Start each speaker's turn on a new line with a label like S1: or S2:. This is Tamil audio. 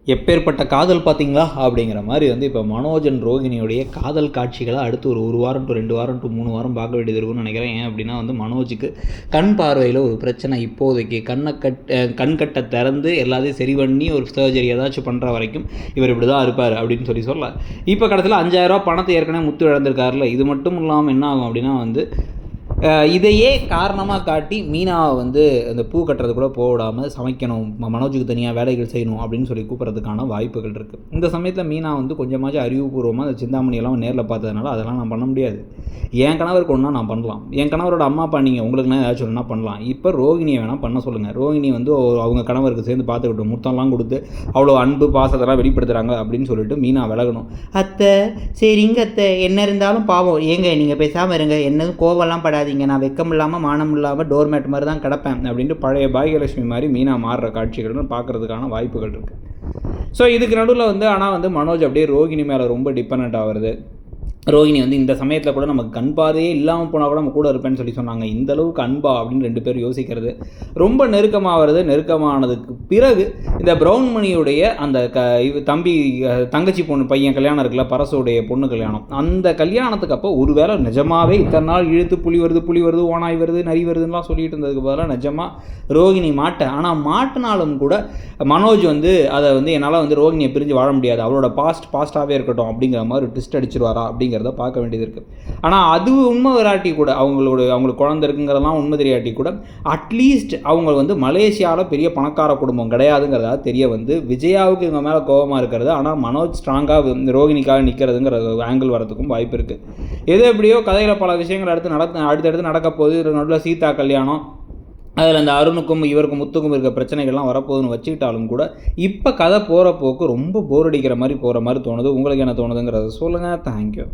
S1: எப்பேற்பட்ட காதல் பார்த்தீங்களா அப்படிங்கிற மாதிரி வந்து இப்போ மனோஜன் ரோகிணியோடைய காதல் காட்சிகளை அடுத்து ஒரு வாரம் டு 2 வாரம் டு 3 வாரம் பார்க்க வேண்டியது இருக்குன்னு நினைக்கிறேன். ஏன் அப்படின்னா வந்து மனோஜுக்கு கண் பார்வையில் ஒரு பிரச்சனை இப்போதைக்கு கண்கட்டை திறந்து எல்லாத்தையும் சரி பண்ணி ஒரு சர்ஜரி ஏதாச்சும் பண்ணுற வரைக்கும் இவர் இப்படி தான் இருப்பார் அப்படின்னு சொல்லலாம். இப்போ கடைசியில் 5000 பணத்தை ஏற்கனவே முத்து இழந்திருக்காருல. இது மட்டும் இல்லாமல் என்ன ஆகும் அப்படின்னா வந்து இதையே காரணமாக காட்டி மீனாவை வந்து அந்த பூ கட்டுறது கூட போடாமல் சமைக்கணும், மனோஜுக்கு தனியாக வேலைகள் செய்யணும் அப்படின்னு சொல்லி கூப்பிட்றதுக்கான வாய்ப்புகள் இருக்குது. இந்த சமயத்தில் மீனா வந்து கொஞ்சமாச்சும் அறிவுபூர்வமாக அந்த சிந்தாமணியெல்லாம் நேரில் பார்த்ததுனால அதெல்லாம் நான் பண்ண முடியாது, என் கணவருக்கு ஒன்றா நான் பண்ணலாம், என் கணவரோட அம்மா அப்பா நீங்கள் உங்களுக்குனா ஏதாச்சும் ஒன்றா பண்ணலாம், இப்போ ரோகிணியை வேணால் பண்ண சொல்லுங்கள், ரோகிணி வந்து அவங்க கணவருக்கு சேர்ந்து பார்த்துக்கிட்டோம், முத்தம்லாம் கொடுத்து அவ்வளோ அன்பு பாசத்தெல்லாம் வெளிப்படுத்துகிறாங்க அப்படின்னு சொல்லிட்டு மீனா விலகணும். அத்தை சரிங்க அத்தை, என்ன இருந்தாலும் பாவம், ஏங்க நீங்கள் பேசாமல் இருங்க, என்னதும் கோவம்லாம் படாதீங்க, நான் வெக்கம் இல்லாமல் மானம் இல்லாமல் டோர்மேட் மாதிரி தான் கிடப்பேன் அப்படின்ட்டு பழைய பாகியலட்சுமி மாதிரி மீனா மாறுற காட்சிகள்னு பார்க்குறதுக்கான வாய்ப்புகள் இருக்குது. ஸோ இதுக்கு நடுவில் வந்து ஆனால் வந்து மனோஜ் அப்படியே ரோகிணி மேலே ரொம்ப டிபெண்ட் ஆகிறது. ரோகிணி வந்து இந்த சமயத்தில் கூட நமக்கு கண் பார்வையே இல்லாமல் போனால் கூட நம்ம கூட இருப்பேன்னு சொல்லி சொன்னாங்க. இந்த அளவுக்கு அன்பா அப்படின்னு 2 பேர் யோசிக்கிறது ரொம்ப நெருக்கமாகிறது. நெருக்கமானதுக்கு பிறகு இந்த ப்ரௌன் மணியுடைய அந்த தம்பி தங்கச்சி பொண்ணு பையன் கல்யாணம் இருக்குல்ல, பரசுடைய பொண்ணு கல்யாணம், அந்த கல்யாணத்துக்கு அப்போ ஒரு வேளை நிஜமாகவே இத்தனை நாள் இழுத்து புலி வருது ஓனாய் வருது நரி வருதுன்னெலாம் சொல்லிட்டு இருந்ததுக்கு பதிலாக நிஜமாக ரோகிணி ஆனால் மாட்டினாலும் கூட மனோஜ் வந்து அதை வந்து என்னால் வந்து ரோகிணியை பிரிஞ்சு வாழ முடியாது, அவளோட பாஸ்ட்டாகவே இருக்கட்டும் அப்படிங்கிற மாதிரி ஒரு ட்விஸ்ட் அடிச்சிருவாரா அப்படிங்கிறத பார்க்க வேண்டியது இருக்குது. ஆனால் அது உண்மை வராட்டி கூட, அவங்களுக்கு குழந்தை இருக்குங்கிறதெல்லாம் உண்மை தெரியாட்டி கூட அட்லீஸ்ட் அவங்க வந்து மலேசியாவில் பெரிய பணக்கார குடும்பம் கிடையாதுங்கிறதா தெரிய வந்து விஜயாவுக்கு இவங்க மேலே கோபமாக இருக்கிறது, ஆனால் மனோஜ் ஸ்ட்ராங்காக ரோகிணிக்காக நிற்கிறதுங்கிற ஆங்கிள் வரதுக்கும் வாய்ப்பு இருக்குது. எது எப்படியோ கதையில் பல விஷயங்கள் அடுத்தடுத்து நடக்க போகுது. நடுவில் சீதா கல்யாணம், அதில் அந்த அருணுக்கும் இவருக்கும் முத்துக்கும் இருக்க பிரச்சனைகள்லாம் வரப்போகுதுன்னு வச்சுக்கிட்டாலும் கூட இப்போ கதை போகிற போக்கு ரொம்ப போர் அடிக்கிற மாதிரி போகிற மாதிரி தோணுது. உங்களுக்கு என்ன தோணுதுங்கிறத சொல்லுங்கள். தேங்க்யூ.